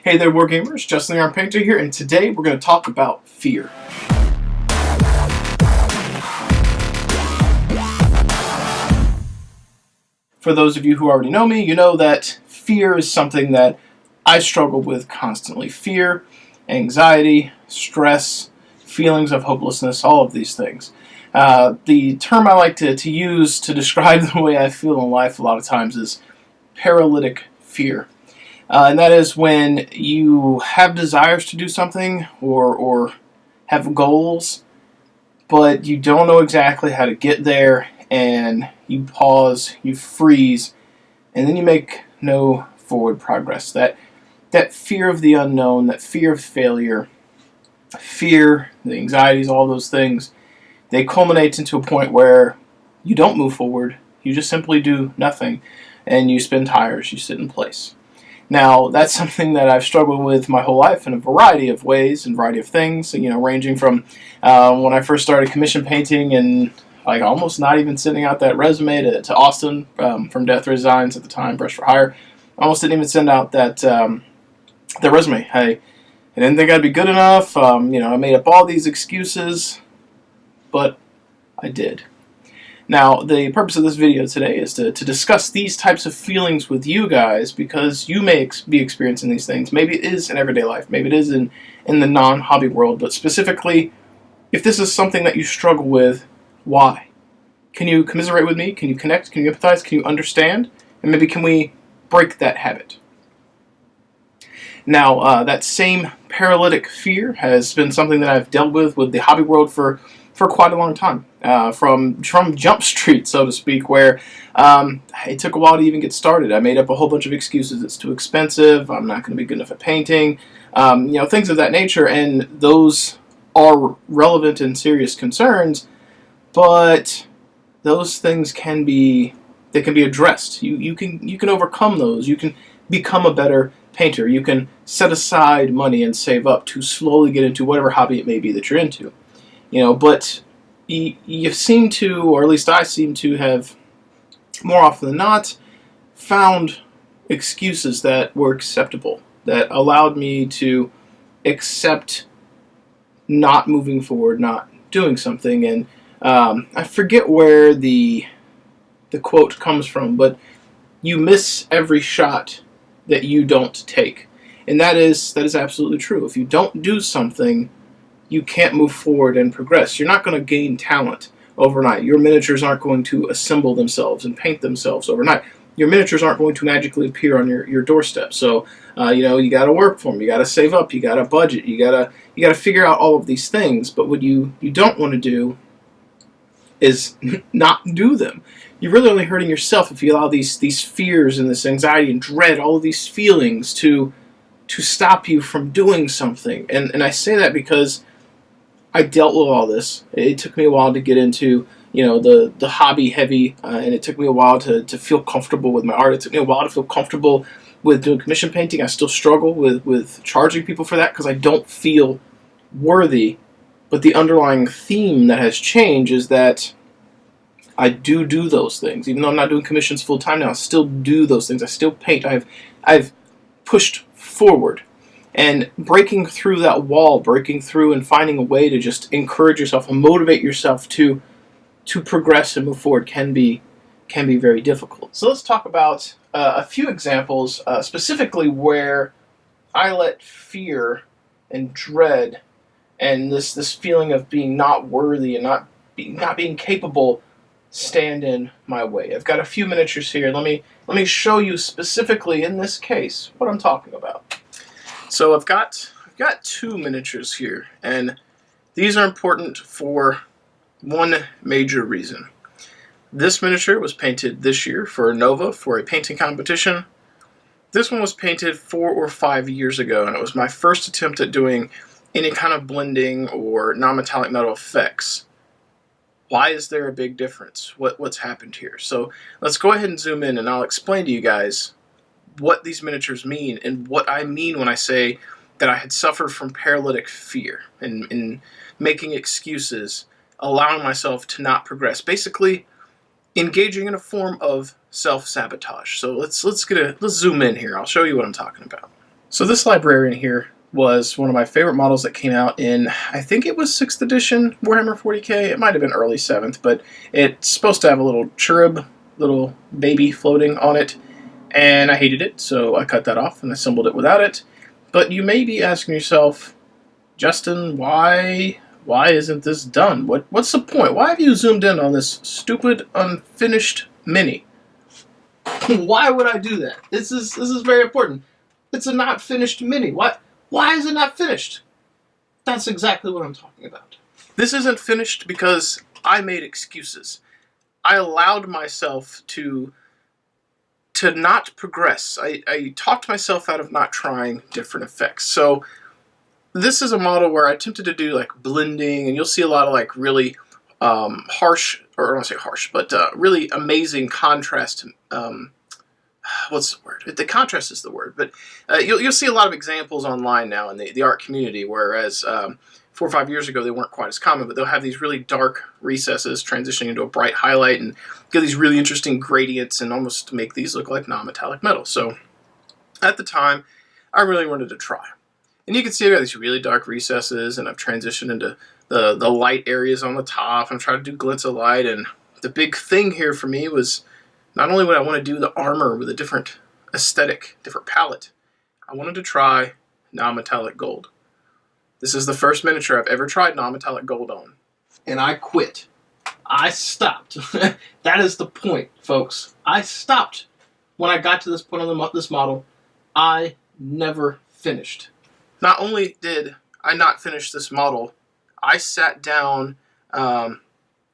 Hey there, Wargamers, Justin the Arm Painter here, and today we're going to talk about fear. For those of you who already know me, you know that fear is something that I struggle with constantly. Fear, anxiety, stress, feelings of hopelessness, all of these things. The term I like to use to describe the way I feel in life a lot of times is paralytic fear. And that is when you have desires to do something or have goals, but you don't know exactly how to get there, and you pause, you freeze, and then you make no forward progress. That fear of the unknown, that fear of failure, fear, the anxieties, all those things, they culminate into a point where you don't move forward, you just simply do nothing, and you spin tires, you sit in place. Now, that's something that I've struggled with my whole life in a variety of ways and variety of things, ranging from when I first started commission painting and like almost not even sending out that resume to Austin from Death Designs at the time, Brush for Hire. I almost didn't even send out that resume. I didn't think I'd be good enough. I made up all these excuses, but I did. Now, the purpose of this video today is to discuss these types of feelings with you guys, because you may be experiencing these things. Maybe it is in everyday life. Maybe it is in the non-hobby world. But specifically, if this is something that you struggle with, why? Can you commiserate with me? Can you connect? Can you empathize? Can you understand? And maybe can we break that habit? Now, that same paralytic fear has been something that I've dealt with the hobby world for quite a long time, from Jump Street, so to speak, where it took a while to even get started. I made up a whole bunch of excuses. It's too expensive. I'm not going to be good enough at painting. Things of that nature, and those are relevant and serious concerns, but those things can be addressed. You can overcome those. You can become a better painter. You can set aside money and save up to slowly get into whatever hobby it may be that you're into. But you seem to, or at least I seem to have, more often than not, found excuses that were acceptable, that allowed me to accept not moving forward, not doing something. And I forget where the quote comes from, but you miss every shot that you don't take. And that is absolutely true. If you don't do something, you can't move forward and progress. You're not going to gain talent overnight. Your miniatures aren't going to assemble themselves and paint themselves overnight. Your miniatures aren't going to magically appear on your doorstep. So, you got to work for them. You got to save up. You got to budget. You got to figure out all of these things. But what you don't want to do is not do them. You're really only hurting yourself if you allow these fears and this anxiety and dread, all of these feelings to stop you from doing something. And I say that because I dealt with all this. It took me a while to get into, the hobby heavy, and it took me a while to feel comfortable with my art. It took me a while to feel comfortable with doing commission painting. I still struggle with charging people for that because I don't feel worthy. But the underlying theme that has changed is that I do those things. Even though I'm not doing commissions full time now, I still do those things. I still paint. I've pushed forward. And breaking through that wall, breaking through and finding a way to just encourage yourself and motivate yourself to progress and move forward can be very difficult. So let's talk about a few examples, specifically where I let fear and dread and this feeling of being not worthy and not being capable stand in my way. I've got a few miniatures here. Let me show you specifically in this case what I'm talking about. So I've got two miniatures here, and these are important for one major reason. This miniature was painted this year for Nova for a painting competition. This one was painted 4 or 5 years ago, and it was my first attempt at doing any kind of blending or non-metallic metal effects. Why is there a big difference? What's happened here? So let's go ahead and zoom in, and I'll explain to you guys what these miniatures mean and what I mean when I say that I had suffered from paralytic fear and making excuses, allowing myself to not progress, basically engaging in a form of self-sabotage. So let's zoom in here. I'll show you what I'm talking about. So this Librarian here was one of my favorite models that came out in, I think it was 6th edition Warhammer 40k. It might have been early 7th, but it's supposed to have a little cherub, little baby floating on it, and I hated it, so I cut that off and assembled it without it. But you may be asking yourself, Justin, why isn't this done? What's the point? Why have you zoomed in on this stupid, unfinished mini? Why would I do that? This is very important. It's a not finished mini. Why is it not finished? That's exactly what I'm talking about. This isn't finished because I made excuses. I allowed myself to not progress. I talked myself out of not trying different effects. So this is a model where I attempted to do like blending, and you'll see a lot of like really harsh, or I don't want to say harsh, but really amazing contrast. What's the word? The contrast is the word, but you'll see a lot of examples online now in the art community, whereas 4 or 5 years ago they weren't quite as common, but they'll have these really dark recesses transitioning into a bright highlight and get these really interesting gradients and almost make these look like non-metallic metal. So at the time, I really wanted to try. And you can see I've got these really dark recesses, and I've transitioned into the light areas on the top. I'm trying to do glints of light, and the big thing here for me was not only would I want to do the armor with a different aesthetic, different palette, I wanted to try non-metallic gold. This is the first miniature I've ever tried non-metallic gold on. And I quit. I stopped. That is the point, folks. I stopped when I got to this point on this model. I never finished. Not only did I not finish this model, I sat down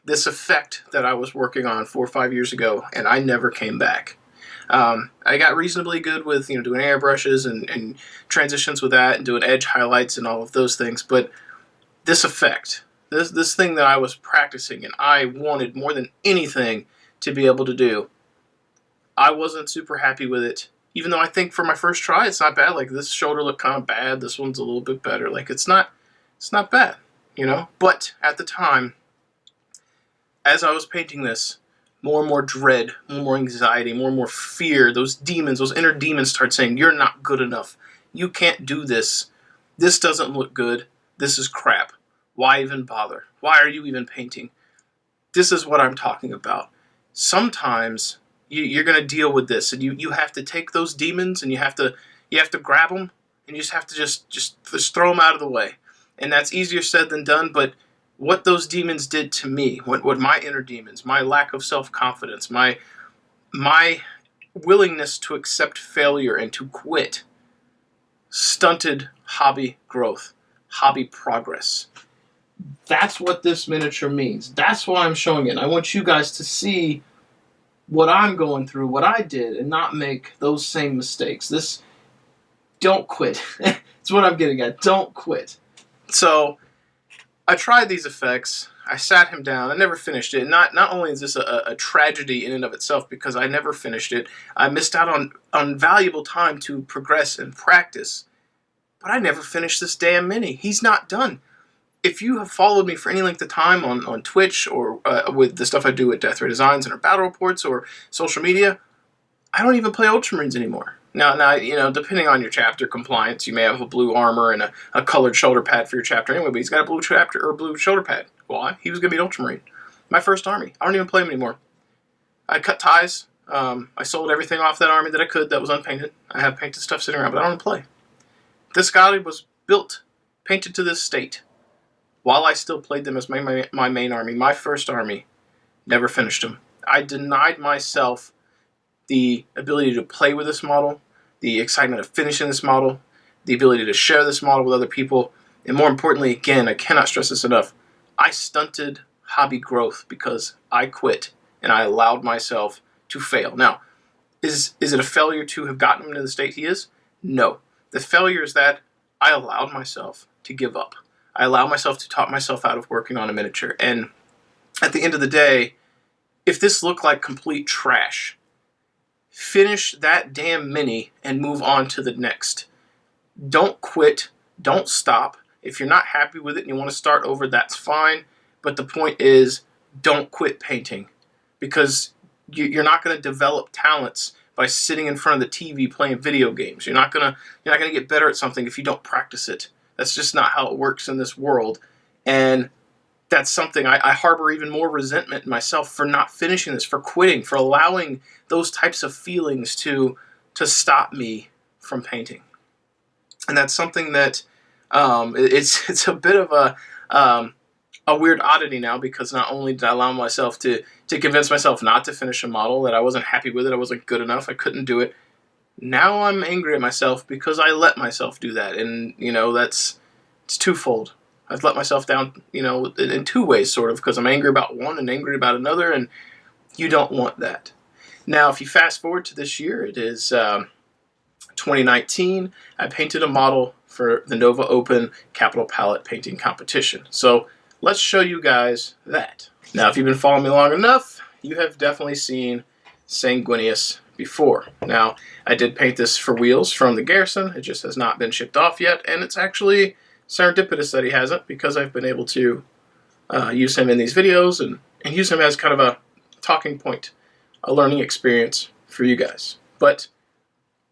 this effect that I was working on 4 or 5 years ago, and I never came back. I got reasonably good with doing airbrushes and transitions with that, and doing edge highlights and all of those things. But this effect, this thing that I was practicing, and I wanted more than anything to be able to do, I wasn't super happy with it. Even though I think for my first try, it's not bad. Like this shoulder looked kind of bad. This one's a little bit better. Like it's not bad, But at the time, as I was painting this, more and more dread, more and more anxiety, more and more fear, those demons, those inner demons start saying, you're not good enough. You can't do this. This doesn't look good. This is crap. Why even bother? Why are you even painting? This is what I'm talking about. Sometimes you're going to deal with this, and you have to take those demons, and you have to grab them, and you just have to just throw them out of the way. And that's easier said than done, but what those demons did to me, what my inner demons, my lack of self-confidence, my willingness to accept failure and to quit, stunted hobby growth, hobby progress. That's what this miniature means. That's why I'm showing it. I want you guys to see what I'm going through, what I did, and not make those same mistakes. Don't quit. That's what I'm getting at. Don't quit. So I tried these effects. I sat him down. I never finished it. Not only is this a tragedy in and of itself because I never finished it, I missed out on valuable time to progress and practice, but I never finished this damn mini. He's not done. If you have followed me for any length of time on Twitch or with the stuff I do at Death Ray Designs and our battle reports or social media, I don't even play Ultramarines anymore. Now, depending on your chapter compliance, you may have a blue armor and a colored shoulder pad for your chapter anyway, but he's got a blue chapter or blue shoulder pad. Why? He was going to be an Ultramarine. My first army. I don't even play him anymore. I cut ties. I sold everything off that army that I could that was unpainted. I have painted stuff sitting around, but I don't play. This guy was built, painted to this state, while I still played them as my main army, my first army. Never finished him. I denied myself the ability to play with this model, the excitement of finishing this model, the ability to share this model with other people, and more importantly, again, I cannot stress this enough, I stunted hobby growth because I quit and I allowed myself to fail. Now, is it a failure to have gotten him to the state he is? No. The failure is that I allowed myself to give up. I allowed myself to talk myself out of working on a miniature. And at the end of the day, if this looked like complete trash, finish that damn mini and move on to the next. Don't quit. Don't stop. If you're not happy with it and you want to start over, that's fine. But the point is, don't quit painting, because you're not going to develop talents by sitting in front of the TV playing video games. You're not gonna get better at something if you don't practice it. That's just not how it works in this world. And that's something I harbor even more resentment in myself for not finishing this, for quitting, for allowing those types of feelings to stop me from painting. And that's something that it's a bit of a weird oddity now, because not only did I allow myself to convince myself not to finish a model, that I wasn't happy with it, I wasn't good enough, I couldn't do it. Now I'm angry at myself because I let myself do that, and it's twofold. I've let myself down, in two ways, sort of, because I'm angry about one and angry about another, and you don't want that. Now, if you fast forward to this year, it is 2019. I painted a model for the Nova Open Capital Palette Painting Competition. So let's show you guys that. Now, if you've been following me long enough, you have definitely seen Sanguinius before. Now, I did paint this for wheels from the Garrison. It just has not been shipped off yet, and it's actually serendipitous that he hasn't, because I've been able to use him in these videos and use him as kind of a talking point, a learning experience for you guys. But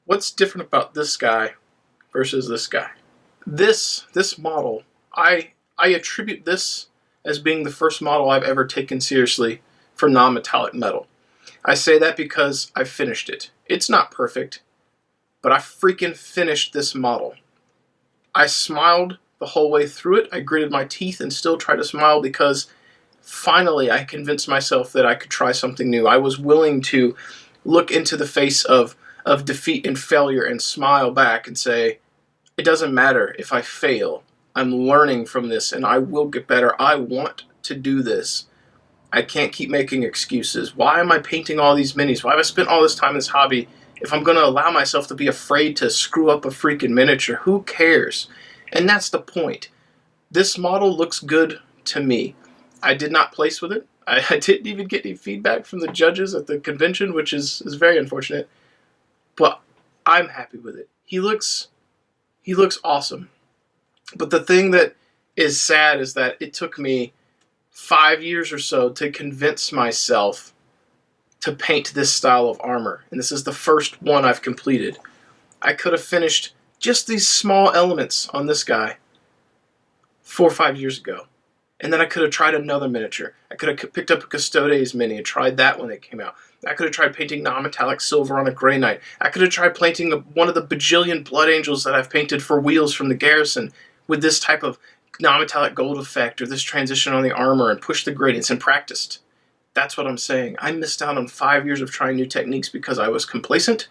what's different about this guy versus this guy? This model, I attribute this as being the first model I've ever taken seriously for non-metallic metal. I say that because I've finished it. It's not perfect, but I freaking finished this model. I smiled the whole way through it. I gritted my teeth and still tried to smile, because finally I convinced myself that I could try something new. I was willing to look into the face of defeat and failure and smile back and say, it doesn't matter if I fail. I'm learning from this and I will get better. I want to do this. I can't keep making excuses. Why am I painting all these minis? Why have I spent all this time in this hobby if I'm going to allow myself to be afraid to screw up a freaking miniature? Who cares? And that's the point. This model looks good to me. I did not place with it. I didn't even get any feedback from the judges at the convention, which is very unfortunate. But I'm happy with it. He looks awesome. But the thing that is sad is that it took me 5 years or so to convince myself to paint this style of armor. And this is the first one I've completed. I could have finished just these small elements on this guy 4 or 5 years ago. And then I could have tried another miniature. I could have picked up a Custodes mini and tried that when it came out. I could have tried painting non-metallic silver on a Grey Knight. I could have tried painting one of the bajillion Blood Angels that I've painted for wheels from the Garrison with this type of non-metallic gold effect or this transition on the armor, and pushed the gradients and practiced. That's what I'm saying. I missed out on 5 years of trying new techniques because I was complacent,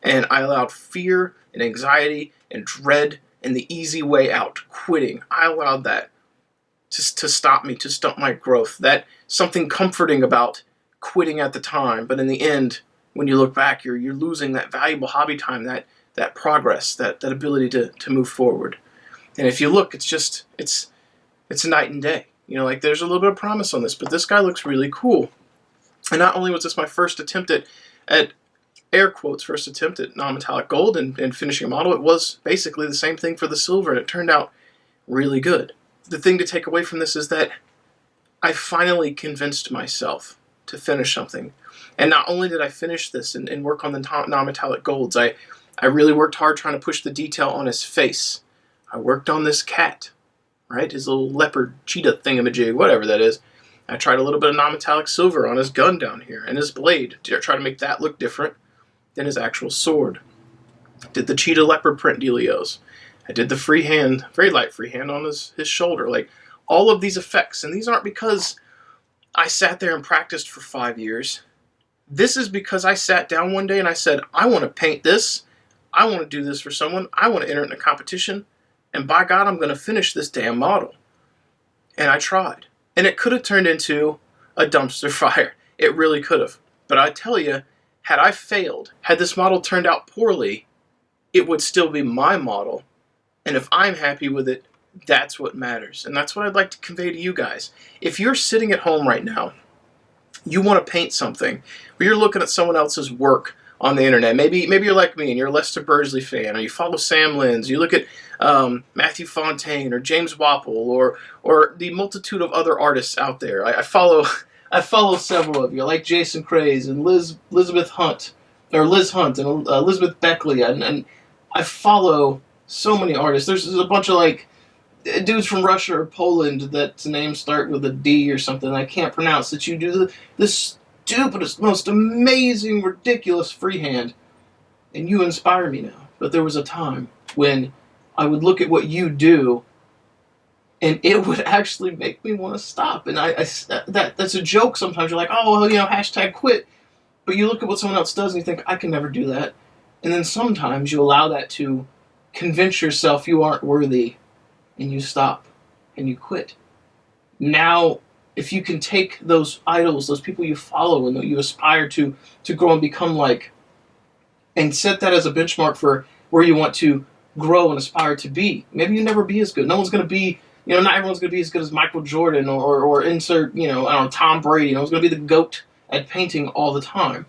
and I allowed fear and anxiety and dread and the easy way out, quitting. I allowed that to stop me, to stop my growth. That something comforting about quitting at the time, but in the end, when you look back, you're losing that valuable hobby time, that progress, that ability to move forward. And if you look, it's night and day. Like there's a little bit of promise on this, but this guy looks really cool. And not only was this my first attempt at air quotes, first attempt at non-metallic gold and finishing a model, it was basically the same thing for the silver, and it turned out really good. The thing to take away from this is that I finally convinced myself to finish something. And not only did I finish this and work on the non-metallic golds, I really worked hard trying to push the detail on his face. I worked on this cat, right? His little leopard cheetah thingamajig, whatever that is. I tried a little bit of non-metallic silver on his gun down here and his blade to try to make that look different than his actual sword. Did the cheetah leopard print dealios. I did the freehand, very light freehand on his shoulder. Like all of these effects, and these aren't because I sat there and practiced for 5 years. This is because I sat down one day and I said, I want to paint this. I want to do this for someone. I want to enter in a competition. And by God, I'm going to finish this damn model. And I tried. And it could have turned into a dumpster fire. It really could have. But I tell you, had I failed, had this model turned out poorly, it would still be my model. And if I'm happy with it, that's what matters. And that's what I'd like to convey to you guys. If you're sitting at home right now, you want to paint something, or you're looking at someone else's work on the internet. Maybe you're like me and you're a Lester Bursley fan, or you follow Sam Linz, you look at Matthew Fontaine or James Wapple or the multitude of other artists out there. I follow several of you. I like Jason Craze and Elizabeth Hunt. or Liz Hunt and Elizabeth Beckley, and I follow so many artists. There's a bunch of like dudes from Russia or Poland that's names start with a D or something I can't pronounce, that you do the stupidest, most amazing, ridiculous freehand, and you inspire me now. But there was a time when I would look at what you do, and it would actually make me want to stop. And that's a joke sometimes. You're like, oh, well, hashtag quit. But you look at what someone else does and you think, I can never do that. And then sometimes you allow that to convince yourself you aren't worthy, and you stop and you quit. Now, if you can take those idols, those people you follow and that you aspire to grow and become like, and set that as a benchmark for where you want to grow and aspire to be. Maybe you never be as good. No one's going to be, not everyone's going to be as good as Michael Jordan or insert, I don't know, Tom Brady. No one's going to be the GOAT at painting all the time.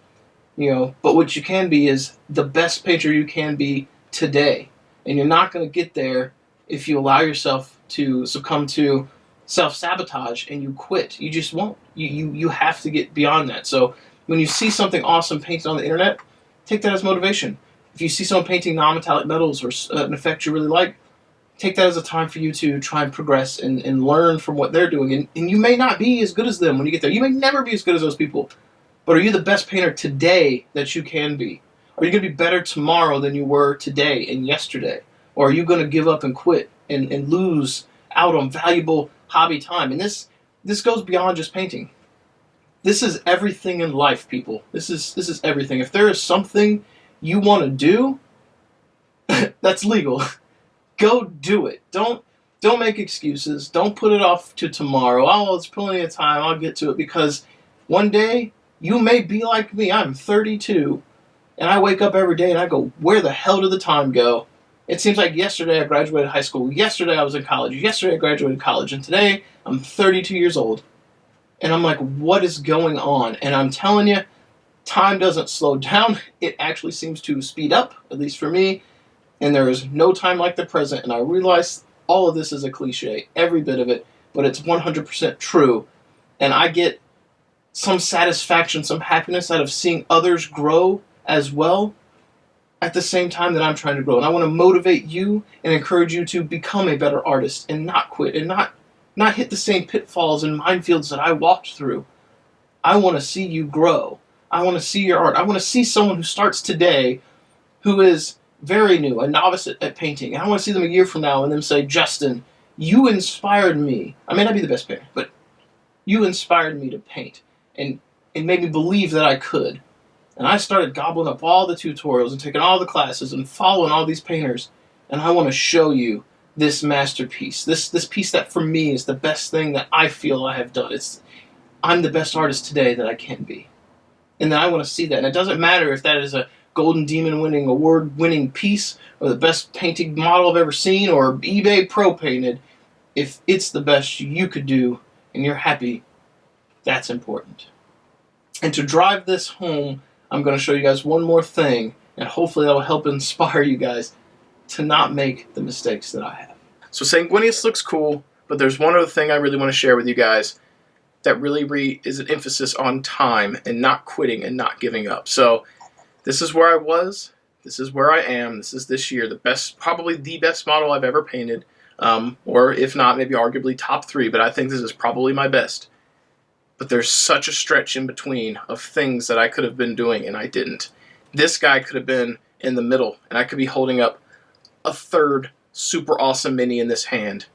But what you can be is the best painter you can be today. And you're not going to get there if you allow yourself to succumb to self-sabotage and you quit. You just won't. You have to get beyond that. So when you see something awesome painted on the internet, take that as motivation. If you see someone painting non-metallic metals or an effect you really like, take that as a time for you to try and progress and learn from what they're doing. And you may not be as good as them when you get there. You may never be as good as those people. But are you the best painter today that you can be? Are you going to be better tomorrow than you were today and yesterday? Or are you going to give up and quit and lose out on valuable hobby time? And this goes beyond just painting. This is everything in life, people. This is everything. If there is something you want to do, that's legal. Go do it. Don't make excuses. Don't put it off to tomorrow. Oh, it's plenty of time. I'll get to it. Because one day you may be like me. I'm 32, and I wake up every day and I go, where the hell did the time go? It seems like yesterday I graduated high school. Yesterday I was in college. Yesterday I graduated college. And today I'm 32 years old. And I'm like, what is going on? And I'm telling you, time doesn't slow down. It actually seems to speed up, at least for me. And there is no time like the present. And I realize all of this is a cliche, every bit of it, but it's 100% true. And I get some satisfaction, some happiness out of seeing others grow as well at the same time that I'm trying to grow. And I want to motivate you and encourage you to become a better artist and not quit and not hit the same pitfalls and minefields that I walked through. I want to see you grow. I want to see your art. I want to see someone who starts today who is very new, a novice at painting. And I want to see them a year from now and them say, Justin, you inspired me. I may not be the best painter, but you inspired me to paint and made me believe that I could. And I started gobbling up all the tutorials and taking all the classes and following all these painters. And I want to show you this masterpiece, this piece that for me is the best thing that I feel I have done. I'm the best artist today that I can be. And then I want to see that. And it doesn't matter if that is a Golden Demon winning, award winning piece, or the best painting model I've ever seen, or eBay Pro painted. If it's the best you could do and you're happy, that's important. And to drive this home, I'm going to show you guys one more thing, and hopefully that will help inspire you guys to not make the mistakes that I have. So Sanguinius looks cool, but there's one other thing I really want to share with you guys that really is an emphasis on time and not quitting and not giving up. So this is where I was. This is where I am. This is this year. Probably the best model I've ever painted, or if not, maybe arguably top 3, but I think this is probably my best. But there's such a stretch in between of things that I could have been doing and I didn't. This guy could have been in the middle, and I could be holding up a third super awesome mini in this hand.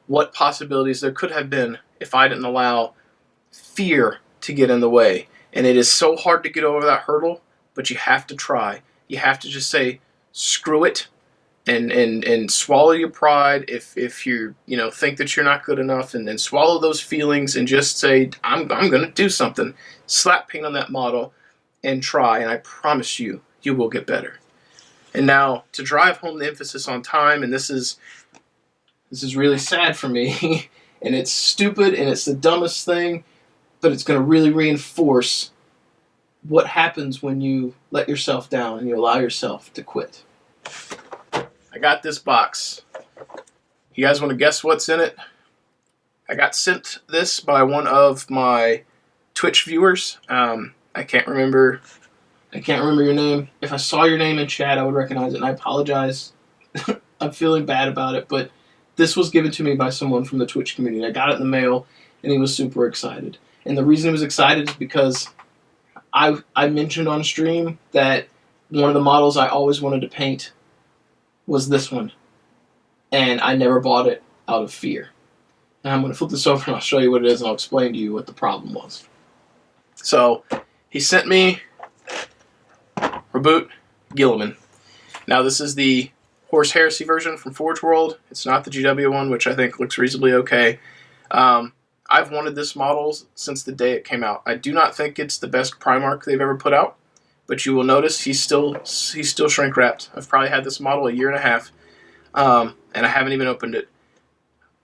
What possibilities there could have been if I didn't allow fear to get in the way. And it is so hard to get over that hurdle, but you have to try. You have to just say, screw it, and swallow your pride if you think that you're not good enough, and swallow those feelings and just say, I'm going to do something. Slap paint on that model and try, and I promise you, you will get better. And now, to drive home the emphasis on time, and this is really sad for me, and it's stupid, and it's the dumbest thing, but it's going to really reinforce what happens when you let yourself down and you allow yourself to quit. I got this box. You guys want to guess what's in it? I got sent this by one of my Twitch viewers. I can't remember I can't remember your name. If I saw your name in chat, I would recognize it, and I apologize. I'm feeling bad about it, but this was given to me by someone from the Twitch community. I got it in the mail, and he was super excited. And the reason he was excited is because I mentioned on stream that one of the models I always wanted to paint was this one, and I never bought it out of fear. And I'm going to flip this over and I'll show you what it is, and I'll explain to you what the problem was. So he sent me Reboot Gilliman. Now this is the Horse Heresy version from Forge World. It's not the GW one, which I think looks reasonably okay. I've wanted this model since the day it came out. I do not think it's the best Primarch they've ever put out, but you will notice he's still shrink wrapped. I've probably had this model a year and a half, and I haven't even opened it.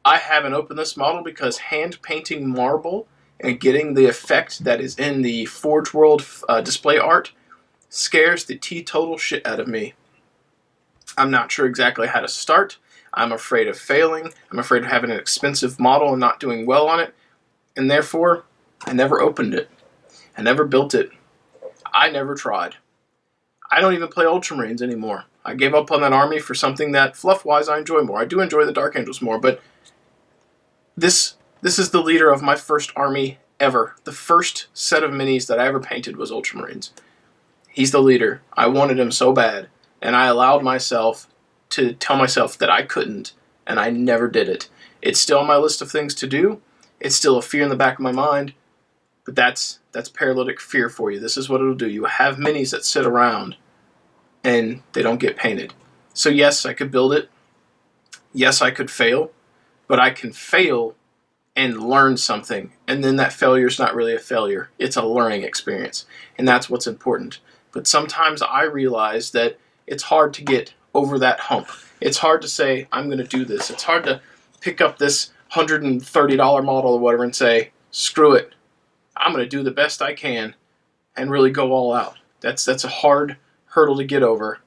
I haven't opened this model because hand painting marble and getting the effect that is in the Forge World display art scares the teetotal shit out of me. I'm not sure exactly how to start. I'm afraid of failing. I'm afraid of having an expensive model and not doing well on it. And therefore, I never opened it. I never built it. I never tried. I don't even play Ultramarines anymore. I gave up on that army for something that, fluff-wise, I enjoy more. I do enjoy the Dark Angels more, but this is the leader of my first army ever. The first set of minis that I ever painted was Ultramarines. He's the leader. I wanted him so bad, and I allowed myself to tell myself that I couldn't, and I never did it. It's still on my list of things to do. It's still a fear in the back of my mind, but that's paralytic fear for you. This is what it'll do. You have minis that sit around, and they don't get painted. So yes, I could build it. Yes, I could fail, but I can fail and learn something, and then that failure is not really a failure. It's a learning experience, and that's what's important. But sometimes I realize that it's hard to get over that hump. It's hard to say, I'm going to do this. It's hard to pick up this $130 model or whatever and say, screw it. I'm going to do the best I can and really go all out. That's a hard hurdle to get over.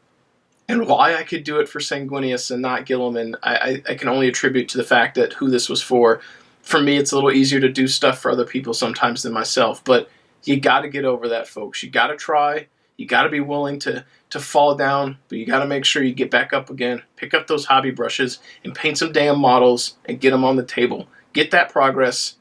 And why I could do it for Sanguinius and not Gilliman, I can only attribute to the fact that who this was for. For me, it's a little easier to do stuff for other people sometimes than myself. But you got to get over that, folks. You got to try. You got to be willing to fall down, but you got to make sure you get back up again, pick up those hobby brushes, and paint some damn models and get them on the table. Get that progress,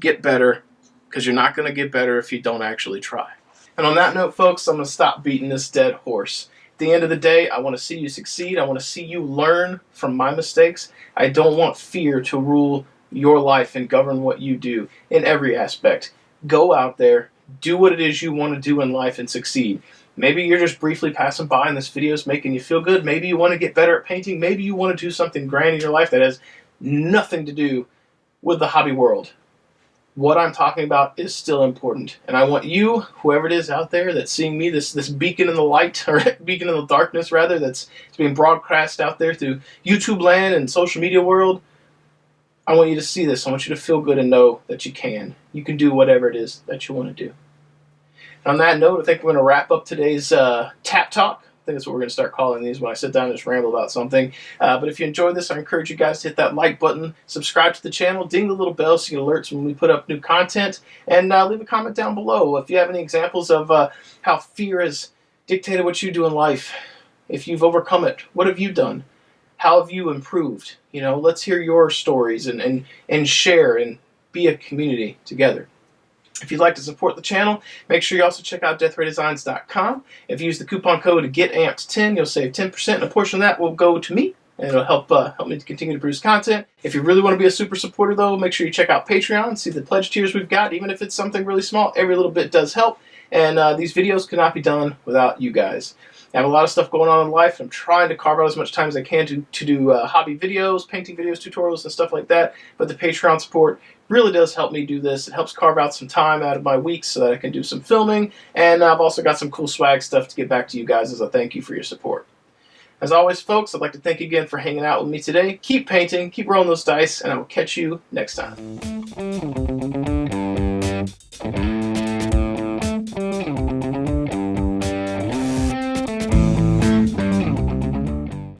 get better, because you're not going to get better if you don't actually try. And on that note, folks, I'm going to stop beating this dead horse. At the end of the day, I want to see you succeed. I want to see you learn from my mistakes. I don't want fear to rule your life and govern what you do in every aspect. Go out there, do what it is you want to do in life and succeed. Maybe you're just briefly passing by and this video is making you feel good. Maybe you want to get better at painting. Maybe you want to do something grand in your life that has nothing to do with the hobby world. What I'm talking about is still important. And I want you, whoever it is out there that's seeing me, this beacon in the light, or beacon in the darkness rather, that's being broadcast out there through YouTube land and social media world, I want you to see this. I want you to feel good and know that you can. You can do whatever it is that you want to do. On that note, I think we're going to wrap up today's T.A.P talk. I think that's what we're going to start calling these when I sit down and just ramble about something. But if you enjoyed this, I encourage you guys to hit that like button, subscribe to the channel, ding the little bell so you get alerts when we put up new content, and leave a comment down below if you have any examples of how fear has dictated what you do in life. If you've overcome it, what have you done? How have you improved? You know, let's hear your stories and share and be a community together. If you'd like to support the channel, make sure you also check out deathraydesigns.com. If you use the coupon code GETAMPED10, you'll save 10%, and a portion of that will go to me, and it'll help me to continue to produce content. If you really want to be a super supporter, though, make sure you check out Patreon, see the pledge tiers we've got. Even if it's something really small, every little bit does help, and these videos could not be done without you guys. I have a lot of stuff going on in life, and I'm trying to carve out as much time as I can to do hobby videos, painting videos, tutorials, and stuff like that, but the Patreon support really does help me do this. It helps carve out some time out of my weeks so that I can do some filming, and I've also got some cool swag stuff to get back to you guys as a thank you for your support. As always, folks, I'd like to thank you again for hanging out with me today. Keep painting, keep rolling those dice, and I will catch you next time.